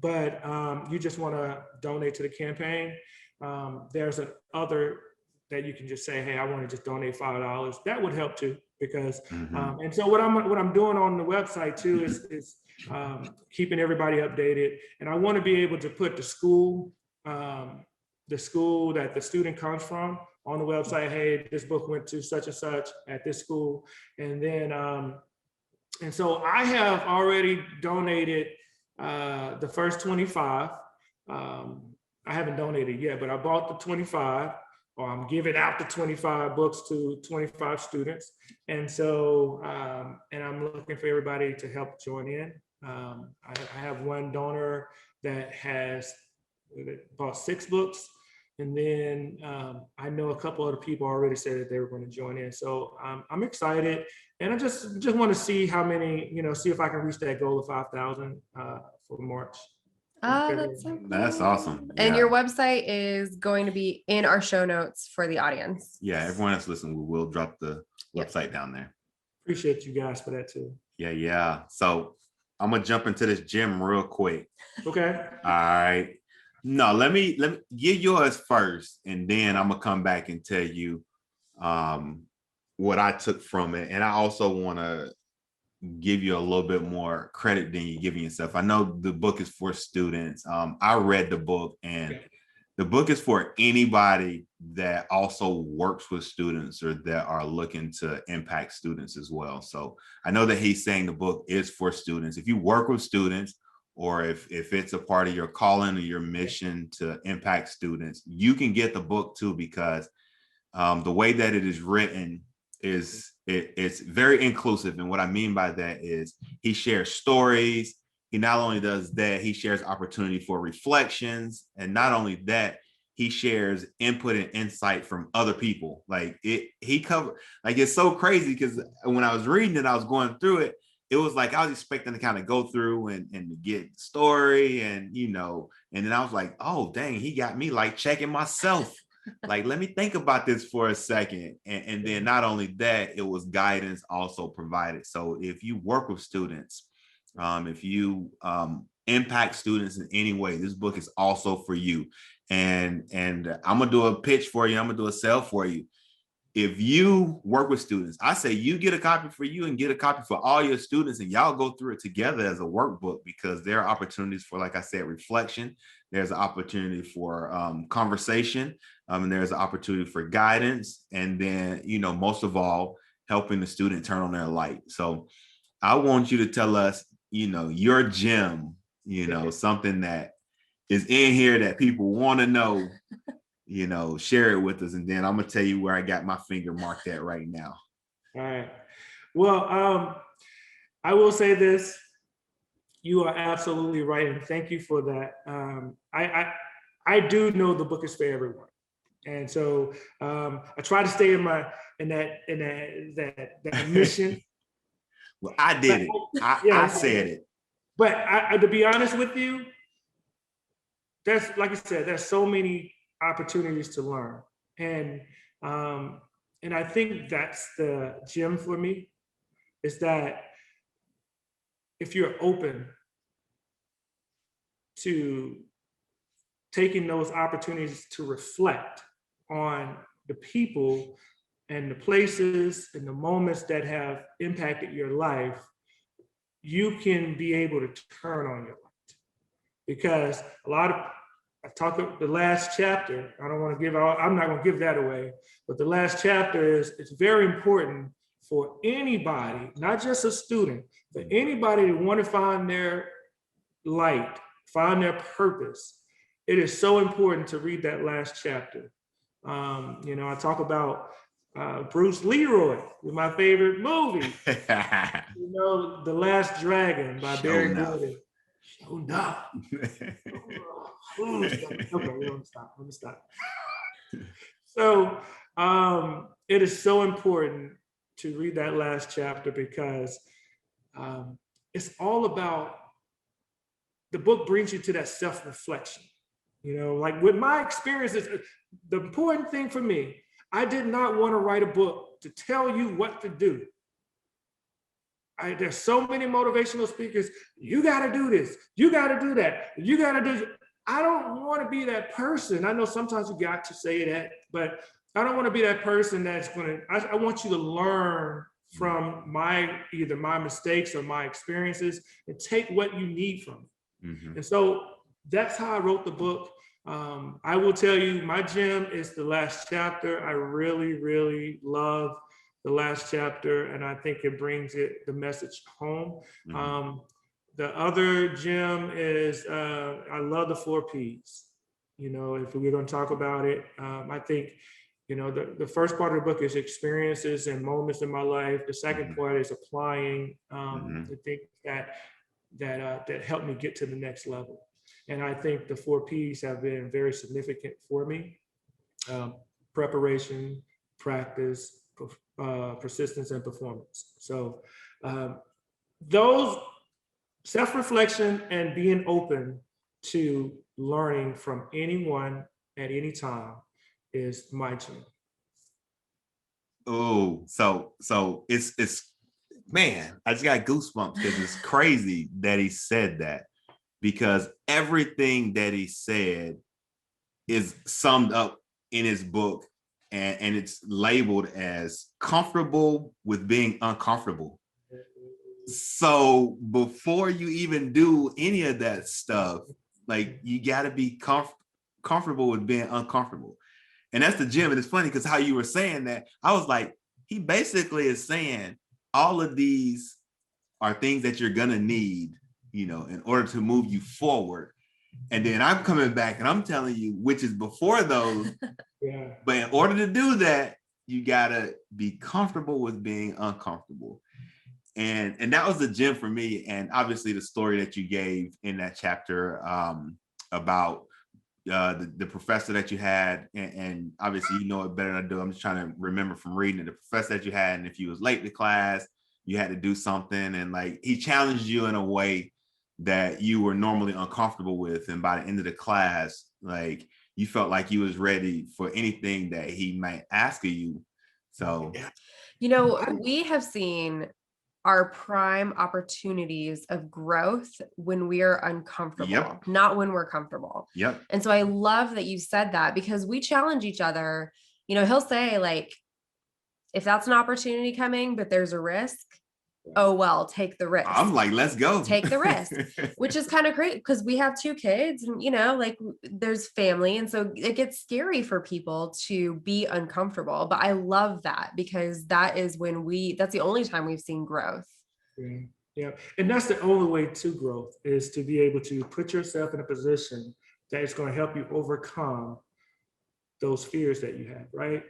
But you just want to donate to the campaign. There's another that you can just say, hey, I want to just donate $5. That would help too, because and so what I'm doing on the website too is keeping everybody updated. And I want to be able to put the school that the student comes from on the website. Hey, this book went to such and such at this school. And then and so I have already donated the first 25. I haven't donated yet, but I bought the 25, or I'm giving out the 25 books to 25 students. And so, and I'm looking for everybody to help join in. I have one donor that has bought 6 books. And then I know a couple other people already said that they were going to join in. So I'm excited. And I just want to see how many, see if I can reach that goal of 5,000 for March. Oh, that's so cool. That's awesome. And your website is going to be in our show notes for the audience. Yeah, everyone that's listening, we will drop the website down there. Appreciate you guys for that too. Yeah. So I'm gonna jump into this gym real quick. Okay. All right. No, let me give yours first, and then I'm gonna come back and tell you what I took from it. And I also want to give you a little bit more credit than you're giving yourself. I know the book is for students. I read the book, and the book is for anybody that also works with students or that are looking to impact students as well. So I know that he's saying the book is for students. If you work with students, or if it's a part of your calling or your mission to impact students, you can get the book too, because the way that it is written is it's very inclusive. And what I mean by that is he shares stories. He not only does that, he shares opportunity for reflections. And not only that, he shares input and insight from other people. Like he covered, like, it's so crazy because when I was reading it, I was going through it. It was like I was expecting to kind of go through and to get story and, and then I was like, oh, dang, he got me like checking myself. Like, let me think about this for a second. And then not only that, it was guidance also provided. So if you work with students, if you impact students in any way, this book is also for you. And I'm gonna do a pitch for you. I'm gonna do a sell for you. If you work with students, I say you get a copy for you and get a copy for all your students, and y'all go through it together as a workbook, because there are opportunities for, like I said, reflection. There's an opportunity for conversation, and there's an opportunity for guidance, and then, most of all, helping the student turn on their light. So I want you to tell us, your gem, something that is in here that people want to know. Share it with us, and then I'm gonna tell you where I got my finger marked at right now. All right. Well, I will say this: you are absolutely right, and thank you for that. I do know the book is for everyone, and so I try to stay in that mission. Well, I did it. I said it. But to be honest with you, there's, like I said, there's so many opportunities to learn, and I think that's the gem for me, is that if you're open to taking those opportunities to reflect on the people and the places and the moments that have impacted your life, you can be able to turn on your light. Because I talked about the last chapter. I'm not going to give that away, but the last chapter it's very important for anybody, not just a student, but anybody that want to find their light, find their purpose. It is so important to read that last chapter. I talk about Bruce Leroy with my favorite movie. The Last Dragon by Barry Gordon. Show enough. Okay, let me stop. So it is so important to read that last chapter, because it's all about, the book brings you to that self-reflection. Like with my experiences, the important thing for me, I did not want to write a book to tell you what to do. There's so many motivational speakers. You got to do this. You got to do that. You got to do this. I don't want to be that person. I know sometimes you got to say that, but I don't want to be that person that's going to, I want you to learn from either my mistakes or my experiences and take what you need from it. Mm-hmm. And so that's how I wrote the book. I will tell you, my gem is the last chapter. I really, really love the last chapter, and I think it brings the message home. Mm-hmm. The other gem is I love the 4 Ps. If we're going to talk about it, I think the first part of the book is experiences and moments in my life. The second mm-hmm. part is applying mm-hmm. the things that helped me get to the next level. And I think the 4 Ps have been very significant for me: preparation, practice, persistence, and performance. So those self-reflection and being open to learning from anyone at any time is my gem. Oh, so it's man, I just got goosebumps because it's crazy that he said that, because everything that he said is summed up in his book, and it's labeled as comfortable with being uncomfortable. So before you even do any of that stuff, like, you got to be comfortable with being uncomfortable. And that's the gem. And it's funny because how you were saying that, I was like, he basically is saying all of these are things that you're going to need, in order to move you forward. And then I'm coming back and I'm telling you, which is before those. Yeah. But in order to do that, you got to be comfortable with being uncomfortable. And that was the gem for me. And obviously the story that you gave in that chapter about the professor that you had, and obviously you know it better than I do. I'm just trying to remember from reading it, the professor that you had, and if you was late to class, you had to do something, and like he challenged you in a way that you were normally uncomfortable with, and by the end of the class, like you felt like you was ready for anything that he might ask of you. So, you know, we have seen our prime opportunities of growth when we are uncomfortable, not when we're comfortable. And so I love that you said that, because we challenge each other. You know, he'll say like, if that's an opportunity coming, but there's a risk, oh, well, take the risk. I'm like, let's go. Take the risk, which is kind of great because we have 2 kids and, you know, like there's family. And so it gets scary for people to be uncomfortable. But I love that, because that is when that's the only time we've seen growth. Yeah. And that's the only way to growth, is to be able to put yourself in a position that is going to help you overcome those fears that you have. Right.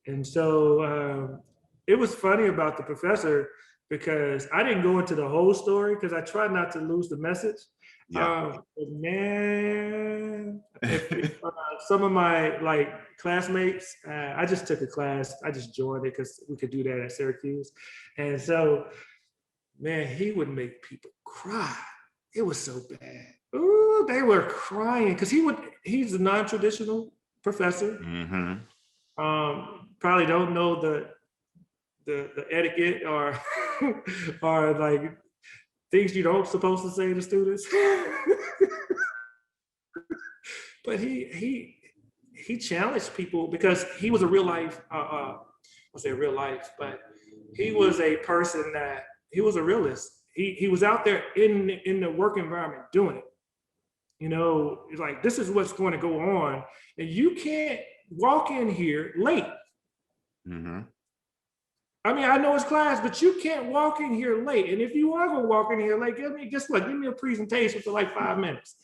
And so it was funny about the professor, because I didn't go into the whole story because I tried not to lose the message. But man, some of my like classmates, I just took a class. I just joined it because we could do that at Syracuse. And so, man, he would make people cry. It was so bad. Ooh, they were crying because he's a non-traditional professor. Probably don't know the etiquette or or like things you don't supposed to say to students. But he challenged people because he was a real life, I'll say real life, but he was a person that he was a realist. He was out there in the work environment doing it. You know, it's like, this is what's going to go on, and you can't walk in here late. I mean, I know it's class, but you can't walk in here late. And if you are going to walk in here late, guess what? Give me a presentation for like 5 minutes.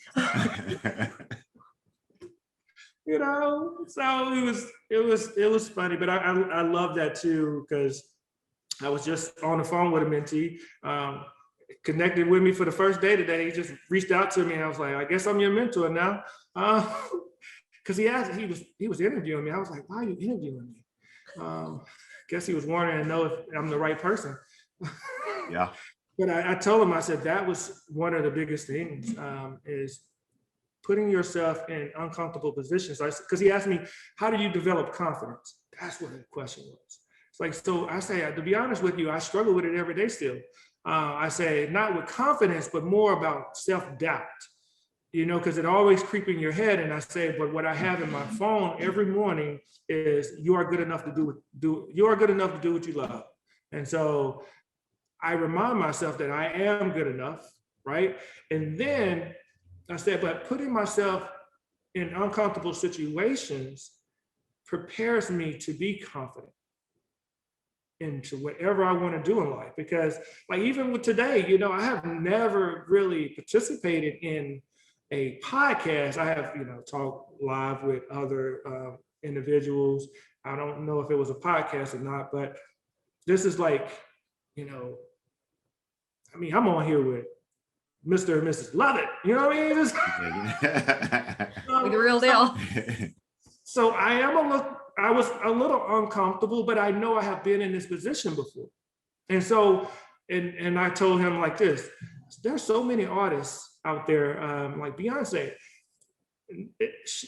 You know, so it was funny, but I love that too, because I was just on the phone with a mentee, connected with me for the first day today. He just reached out to me, and I was like, I guess I'm your mentor now, because he was interviewing me. I was like, why are you interviewing me? Guess he was wanting to know if I'm the right person. But I told him, I said, that was one of the biggest things, is putting yourself in uncomfortable positions. Because he asked me, how do you develop confidence? That's what the question was. It's like, so I say, to be honest with you, I struggle with it every day still. I say, not with confidence, but more about self-doubt. You know, because it always creeps in your head. And I say, but what I have in my phone every morning is, you are good enough to do what you love. And so I remind myself that I am good enough, right? And then I said, but putting myself in uncomfortable situations prepares me to be confident into whatever I want to do in life. Because like, even with today, you know, I have never really participated in a podcast. I have, you know, talked live with other individuals. I don't know if it was a podcast or not, but this is like, you know, I mean, I'm on here with Mr. and Mrs. Lovett, you know what I mean? The real deal. So I was a little uncomfortable, but I know I have been in this position before. And so, and I told him like this, there's so many artists out there, like Beyonce. It's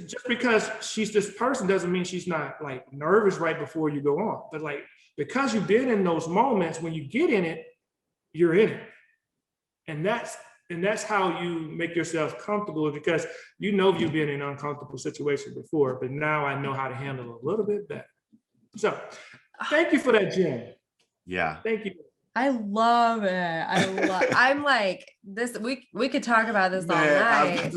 just because she's this person doesn't mean she's not like nervous right before you go on. But like, because you've been in those moments, when you get in it, you're in it. And that's how you make yourself comfortable, because you know you've been in an uncomfortable situation before, but now I know how to handle it a little bit better. So thank you for that, Jen. Yeah. Thank you. I love it. I'm like this. We could talk about this all night.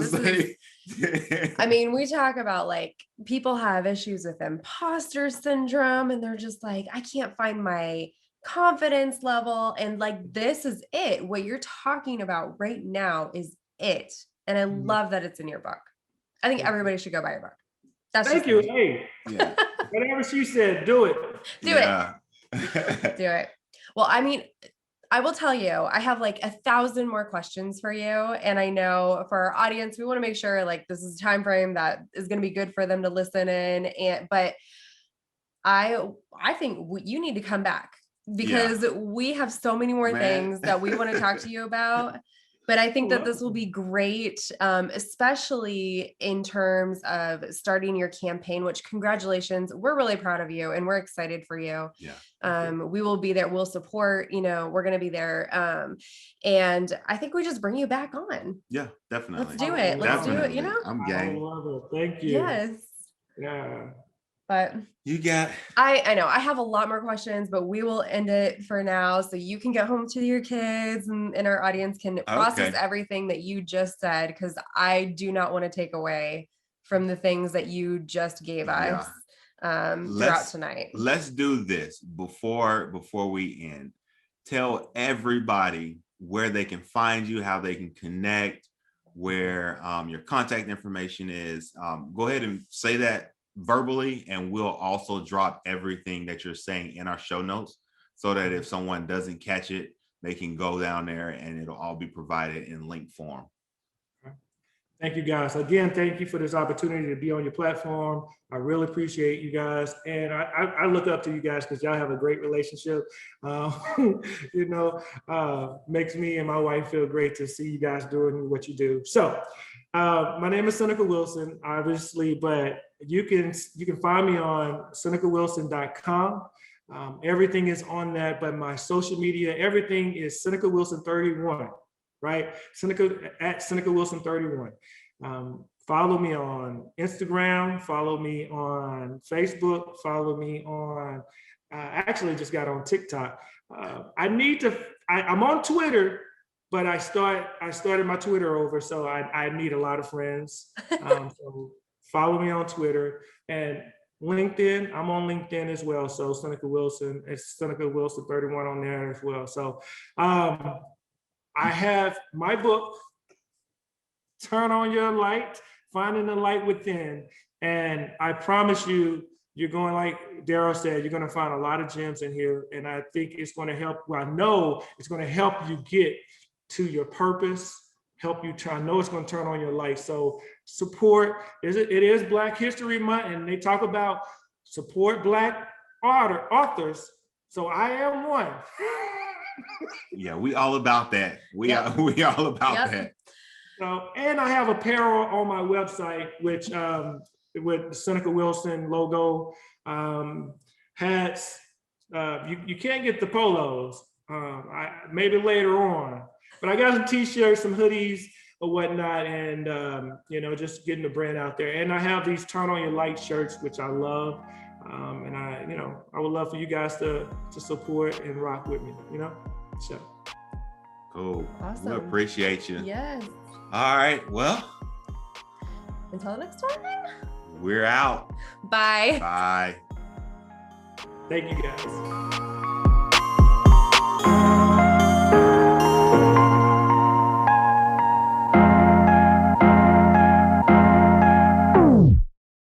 I mean, we talk about like people have issues with imposter syndrome, and they're just like, I can't find my confidence level. And like, this is it. What you're talking about right now is it. And I love that it's in your book. I think everybody should go buy your book. Thank you. Hey, whatever she said, do it. Do it. Do it. Well, I mean, I will tell you, I have like 1,000 more questions for you. And I know for our audience, we want to make sure like this is a time frame that is going to be good for them to listen in. But I think you need to come back because we have so many more things that we want to talk to you about. But I think that this will be great, especially in terms of starting your campaign, which congratulations. We're really proud of you and we're excited for you. Yeah. We will be there. We'll support, we're going to be there. And I think we just bring you back on. Yeah, definitely. Let's do it. Let's do it. I'm game. I love it. Thank you. Yes. Yeah. But you got, I know I have a lot more questions, but we will end it for now so you can get home to your kids and our audience can process everything that you just said, because I do not want to take away from the things that you just gave us throughout tonight. Let's do this before we end. Tell everybody where they can find you, how they can connect, where your contact information is. Go ahead and say that verbally, and we'll also drop everything that you're saying in our show notes so that if someone doesn't catch it, they can go down there and it'll all be provided in link form. Thank you guys. Again, thank you for this opportunity to be on your platform. I really appreciate you guys. And I look up to you guys because y'all have a great relationship. Makes me and my wife feel great to see you guys doing what you do. So my name is Seneca Wilson, obviously, but you can find me on senecawilson.com. Everything is on that, but my social media, everything is Seneca Wilson 31, right? Seneca Wilson 31. Follow me on Instagram, follow me on Facebook, follow me on, I actually just got on TikTok. I'm on Twitter, but I started my Twitter over, so I need a lot of friends. So follow me on Twitter and LinkedIn. I'm on LinkedIn as well. So Seneca Wilson, it's Seneca Wilson 31 on there as well. So I have my book, Turn On Your Light, Finding the Light Within. And I promise you, you're going, like Daryl said, you're going to find a lot of gems in here. And I think it's going to help. Well, I know it's going to help you get to your purpose, help you try. I know it's going to turn on your light. So support. It is Black History Month, and they talk about support Black authors. So I am one. Yeah, we all about that. We all about that. So, and I have apparel on my website, which with the Seneca Wilson logo, hats. You can't get the polos. Maybe later on, but I got some t-shirts, some hoodies or whatnot, and just getting the brand out there. And I have these Turn On Your Light shirts, which I love, and I would love for you guys to support and rock with me. So cool. Awesome. We appreciate you. Yes. All right. Well, until next time, we're out. Bye. Bye. Thank you guys.